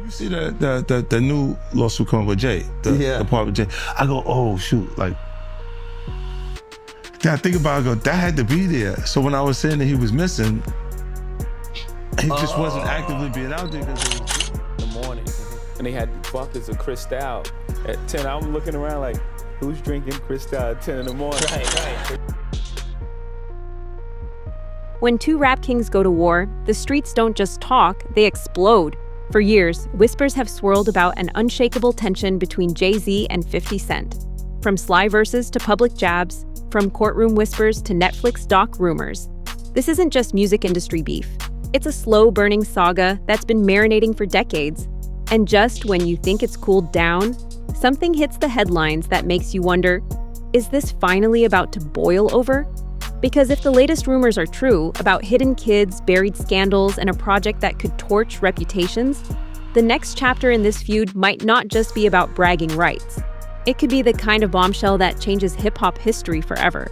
You see the new lawsuit coming with Jay, the part with Jay. I go, oh shoot, like. Then I think about it, I go, that had to be there. So when I was saying that he was missing, he just wasn't actively being out there. In the morning, and they had buckets of Cristal at 10. I'm looking around like, who's drinking Cristal at 10 in the morning? Right. When two rap kings go to war, the streets don't just talk, they explode. For years, whispers have swirled about an unshakable tension between Jay-Z and 50 Cent. From sly verses to public jabs, from courtroom whispers to Netflix doc rumors. This isn't just music industry beef. It's a slow-burning saga that's been marinating for decades. And just when you think it's cooled down, something hits the headlines that makes you wonder, is this finally about to boil over? Because if the latest rumors are true about hidden kids, buried scandals, and a project that could torch reputations, the next chapter in this feud might not just be about bragging rights. It could be the kind of bombshell that changes hip-hop history forever.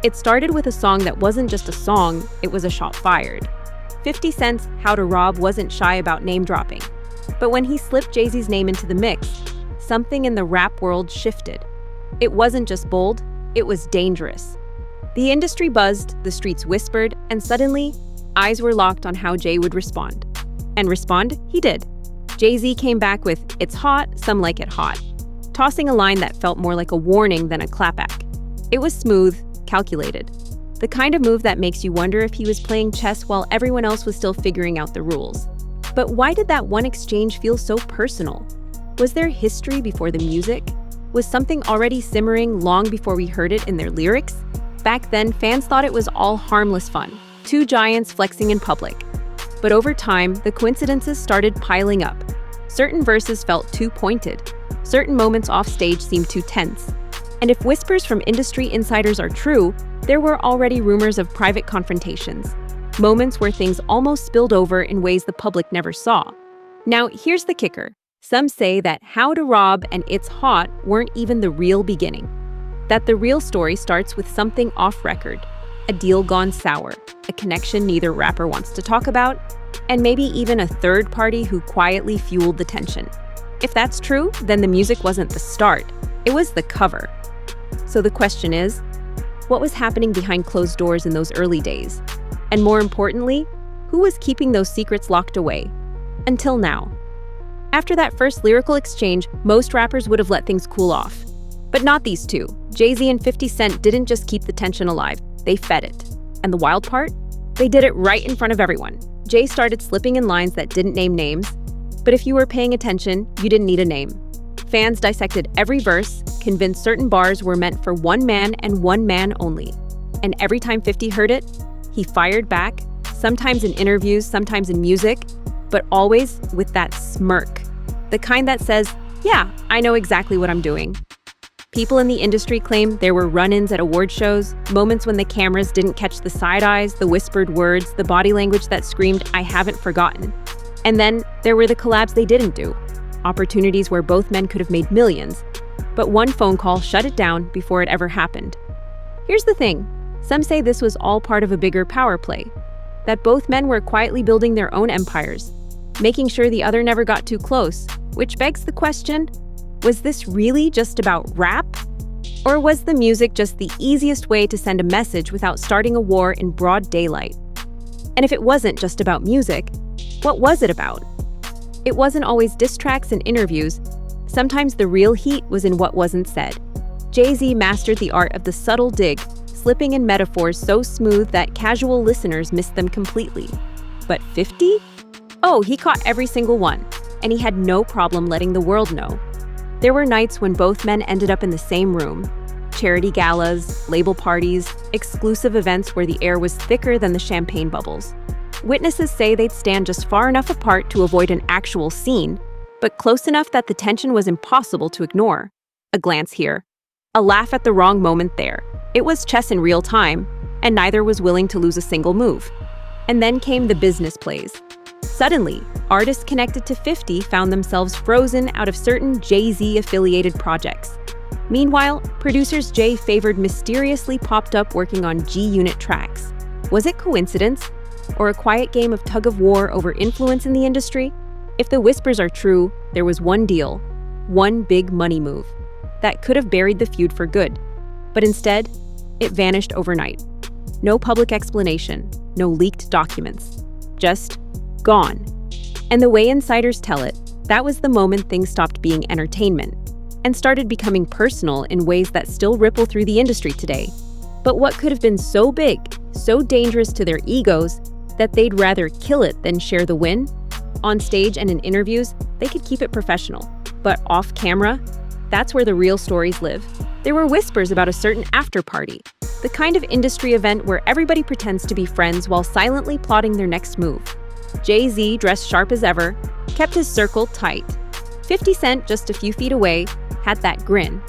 It started with a song that wasn't just a song, it was a shot fired. 50 Cent's How to Rob wasn't shy about name-dropping. But when he slipped Jay-Z's name into the mix, something in the rap world shifted. It wasn't just bold, it was dangerous. The industry buzzed, the streets whispered, and suddenly, eyes were locked on how Jay would respond. And respond, he did. Jay-Z came back with, "It's hot, some like it hot," tossing a line that felt more like a warning than a clapback. It was smooth, calculated. The kind of move that makes you wonder if he was playing chess while everyone else was still figuring out the rules. But why did that one exchange feel so personal? Was there history before the music? Was something already simmering long before we heard it in their lyrics? Back then, fans thought it was all harmless fun, two giants flexing in public. But over time, the coincidences started piling up. Certain verses felt too pointed. Certain moments off stage seemed too tense. And if whispers from industry insiders are true, there were already rumors of private confrontations, moments where things almost spilled over in ways the public never saw. Now, here's the kicker. Some say that How to Rob and It's Hot weren't even the real beginning. That the real story starts with something off record, a deal gone sour, a connection neither rapper wants to talk about, and maybe even a third party who quietly fueled the tension. If that's true, then the music wasn't the start, it was the cover. So the question is, what was happening behind closed doors in those early days? And more importantly, who was keeping those secrets locked away? Until now. After that first lyrical exchange, most rappers would have let things cool off. But not these two. Jay-Z and 50 Cent didn't just keep the tension alive, they fed it. And the wild part? They did it right in front of everyone. Jay started slipping in lines that didn't name names, but if you were paying attention, you didn't need a name. Fans dissected every verse, convinced certain bars were meant for one man and one man only. And every time 50 heard it, he fired back, sometimes in interviews, sometimes in music, but always with that smirk. The kind that says, yeah, I know exactly what I'm doing. People in the industry claim there were run-ins at award shows, moments when the cameras didn't catch the side eyes, the whispered words, the body language that screamed, I haven't forgotten. And then there were the collabs they didn't do, opportunities where both men could have made millions, but one phone call shut it down before it ever happened. Here's the thing, some say this was all part of a bigger power play, that both men were quietly building their own empires, making sure the other never got too close, which begs the question, was this really just about rap? Or was the music just the easiest way to send a message without starting a war in broad daylight? And if it wasn't just about music, what was it about? It wasn't always diss tracks and interviews. Sometimes the real heat was in what wasn't said. Jay-Z mastered the art of the subtle dig, slipping in metaphors so smooth that casual listeners missed them completely. But 50? Oh, he caught every single one, and he had no problem letting the world know. There were nights when both men ended up in the same room. Charity galas, label parties, exclusive events where the air was thicker than the champagne bubbles. Witnesses say they'd stand just far enough apart to avoid an actual scene, but close enough that the tension was impossible to ignore. A glance here, a laugh at the wrong moment there. It was chess in real time, and neither was willing to lose a single move. And then came the business plays. Suddenly, artists connected to 50 found themselves frozen out of certain Jay-Z-affiliated projects. Meanwhile, producers Jay favored mysteriously popped up working on G-Unit tracks. Was it coincidence? Or a quiet game of tug-of-war over influence in the industry? If the whispers are true, there was one deal, one big money move, that could have buried the feud for good. But instead, it vanished overnight. No public explanation, no leaked documents. Just gone. And the way insiders tell it, that was the moment things stopped being entertainment and started becoming personal in ways that still ripple through the industry today. But what could have been so big, so dangerous to their egos, that they'd rather kill it than share the win? On stage and in interviews, they could keep it professional. But off camera, that's where the real stories live. There were whispers about a certain after party, the kind of industry event where everybody pretends to be friends while silently plotting their next move. Jay-Z, dressed sharp as ever, kept his circle tight. 50 Cent, just a few feet away, had that grin,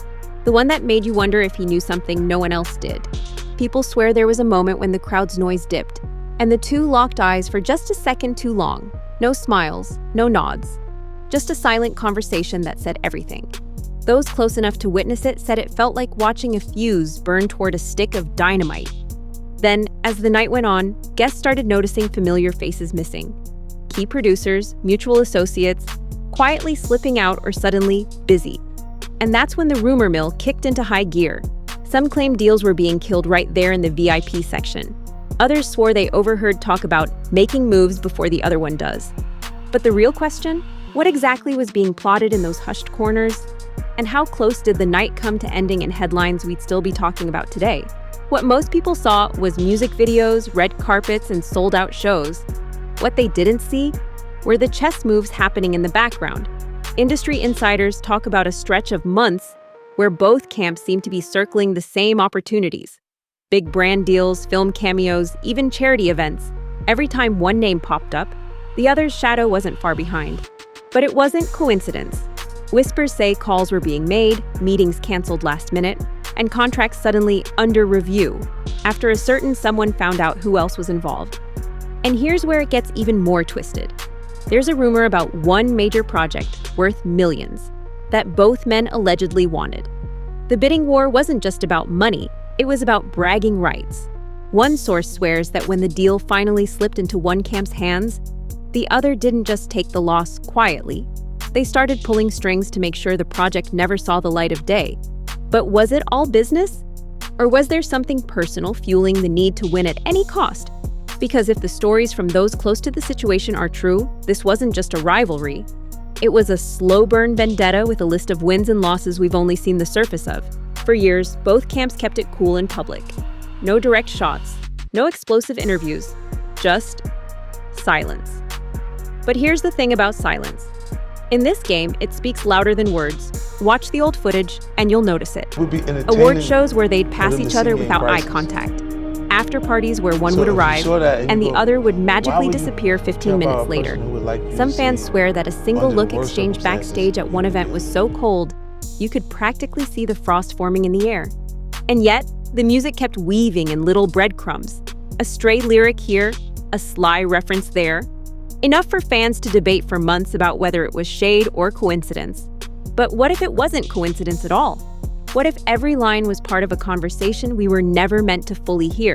the one that made you wonder if he knew something no one else did. People swear there was a moment when the crowd's noise dipped, and the two locked eyes for just a second too long. No smiles, no nods. Just a silent conversation that said everything. Those close enough to witness it said it felt like watching a fuse burn toward a stick of dynamite. Then, as the night went on, guests started noticing familiar faces missing. Key producers, mutual associates, quietly slipping out or suddenly busy. And that's when the rumor mill kicked into high gear. Some claimed deals were being killed right there in the VIP section. Others swore they overheard talk about making moves before the other one does. But the real question? What exactly was being plotted in those hushed corners? And how close did the night come to ending in headlines we'd still be talking about today? What most people saw was music videos, red carpets, and sold-out shows. What they didn't see were the chess moves happening in the background. Industry insiders talk about a stretch of months where both camps seemed to be circling the same opportunities. Big brand deals, film cameos, even charity events. Every time one name popped up, the other's shadow wasn't far behind. But it wasn't coincidence. Whispers say calls were being made, meetings canceled last minute, and contracts suddenly under review after a certain someone found out who else was involved. And here's where it gets even more twisted. There's a rumor about one major project worth millions that both men allegedly wanted. The bidding war wasn't just about money, it was about bragging rights. One source swears that when the deal finally slipped into one camp's hands, the other didn't just take the loss quietly. They started pulling strings to make sure the project never saw the light of day. But was it all business? Or was there something personal fueling the need to win at any cost? Because if the stories from those close to the situation are true, this wasn't just a rivalry. It was a slow burn vendetta with a list of wins and losses we've only seen the surface of. For years, both camps kept it cool in public. No direct shots, no explosive interviews, just silence. But here's the thing about silence. In this game, it speaks louder than words. Watch the old footage and you'll notice it. Award shows where they'd pass each other without eye contact. After parties where one would arrive and the other would magically disappear 15 minutes later. Some fans swear that a single look exchanged backstage at one event was so cold, you could practically see the frost forming in the air. And yet, the music kept weaving in little breadcrumbs. A stray lyric here, a sly reference there. Enough for fans to debate for months about whether it was shade or coincidence. But what if it wasn't coincidence at all? What if every line was part of a conversation we were never meant to fully hear?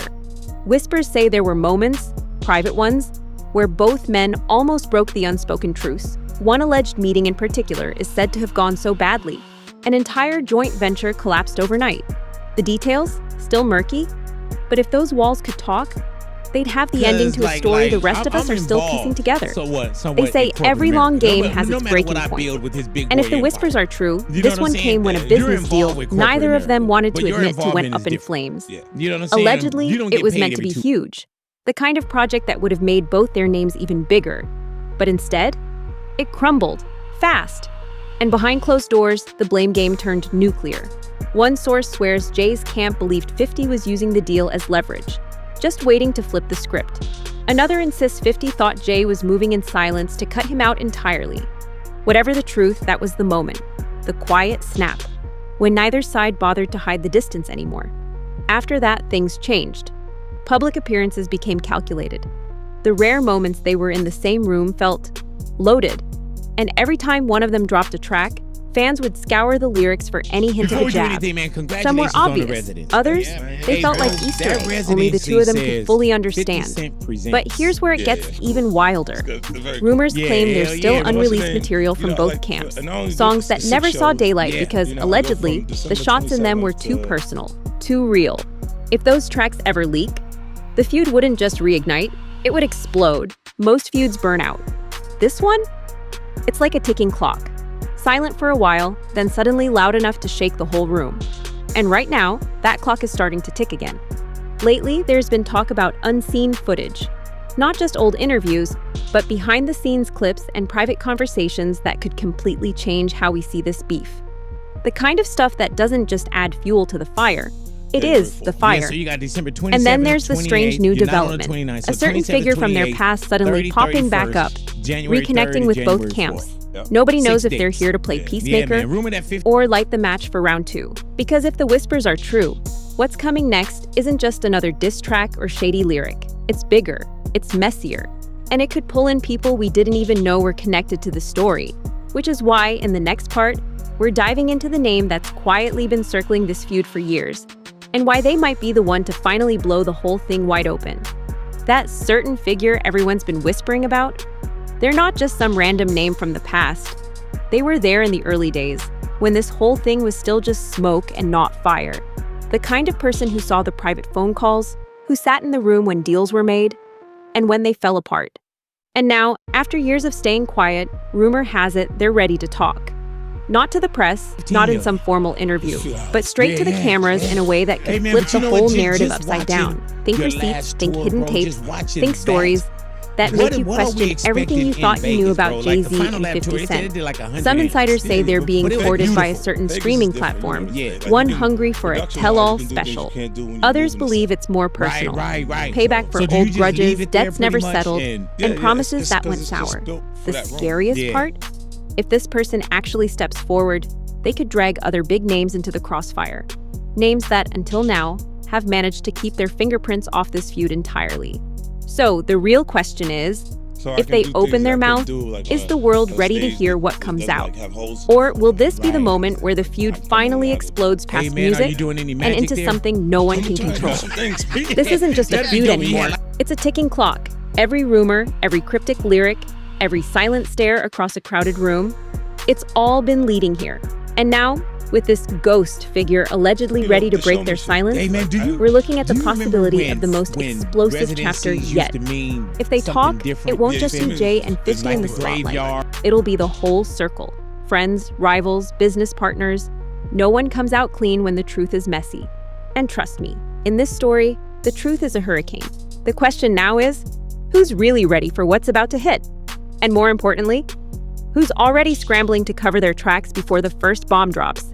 Whispers say there were moments, private ones, where both men almost broke the unspoken truce. One alleged meeting in particular is said to have gone so badly, an entire joint venture collapsed overnight. The details? Still murky? But if those walls could talk, they'd have the ending to a story the rest of us are still piecing together. So what? They say every long game has its breaking point. And if the whispers are true, this one came when a business deal neither of them wanted to admit to went up in flames. You know what I'm saying? Allegedly, it was meant to be huge. The kind of project that would have made both their names even bigger. But instead, it crumbled, fast. And behind closed doors, the blame game turned nuclear. One source swears Jay's camp believed 50 was using the deal as leverage, just waiting to flip the script. Another insists 50 thought Jay was moving in silence to cut him out entirely. Whatever the truth, that was the moment, the quiet snap, when neither side bothered to hide the distance anymore. After that, things changed. Public appearances became calculated. The rare moments they were in the same room felt loaded, and every time one of them dropped a track, Fans would scour the lyrics for any hint of a jab. Some were obvious. Others, they felt like Easter eggs, only the two of them could fully understand. But here's where it gets even wilder. Rumors claim there's still unreleased material from both camps, songs that never saw daylight because, allegedly, the shots in them were too personal, too real. If those tracks ever leak, the feud wouldn't just reignite, it would explode. Most feuds burn out. This one? It's like a ticking clock. Silent for a while, then suddenly loud enough to shake the whole room. And right now, that clock is starting to tick again. Lately, there's been talk about unseen footage. Not just old interviews, but behind-the-scenes clips and private conversations that could completely change how we see this beef. The kind of stuff that doesn't just add fuel to the fire, it is the fire. Yeah, so you got December 27th, and then there's the strange new you're not on the development. 29th, so A certain 27th, figure from their 28th, past suddenly 30, popping back up, 31st, January reconnecting 3rd, with January both 4th. camps. Yep. Nobody 6 knows if they're dates. here to play Yeah, peacemaker man. Rumor that 50 or light the match for round 2. Because if the whispers are true, what's coming next isn't just another diss track or shady lyric. It's bigger, it's messier, and it could pull in people we didn't even know were connected to the story. Which is why, in the next part, we're diving into the name that's quietly been circling this feud for years, and why they might be the one to finally blow the whole thing wide open. That certain figure everyone's been whispering about? They're not just some random name from the past. They were there in the early days, when this whole thing was still just smoke and not fire. The kind of person who saw the private phone calls, who sat in the room when deals were made, and when they fell apart. And now, after years of staying quiet, rumor has it they're ready to talk. Not to the press, not in some formal interview, but straight to the cameras in a way that could flip the whole narrative upside down. Think receipts, think hidden tapes, think stories that make you question everything you thought you knew about Jay-Z and 50 Cent. Some insiders say they're being courted by a certain streaming platform, one hungry for a tell-all special. Others believe it's more personal. Payback for old grudges, debts never settled, and promises that went sour. The scariest part? If this person actually steps forward, they could drag other big names into the crossfire. Names that, until now, have managed to keep their fingerprints off this feud entirely. So the real question is, if they open their mouth, is the world ready to hear what comes out? Or will this be the moment where the feud finally explodes past music and into something no one can control? This isn't just a feud anymore. It's a ticking clock. Every rumor, every cryptic lyric, every silent stare across a crowded room, it's all been leading here. And now, with this ghost figure allegedly ready to break their silence, we're looking at the possibility of the most explosive chapter yet. If they talk, it won't just be Jay and 50 in the spotlight. It'll be the whole circle. Friends, rivals, business partners. No one comes out clean when the truth is messy. And trust me, in this story, the truth is a hurricane. The question now is, who's really ready for what's about to hit? And more importantly, who's already scrambling to cover their tracks before the first bomb drops?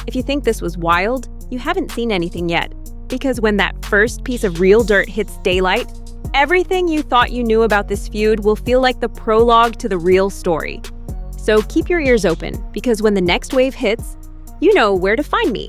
If you think this was wild, you haven't seen anything yet. Because when that first piece of real dirt hits daylight, everything you thought you knew about this feud will feel like the prologue to the real story. So keep your ears open, because when the next wave hits, you know where to find me.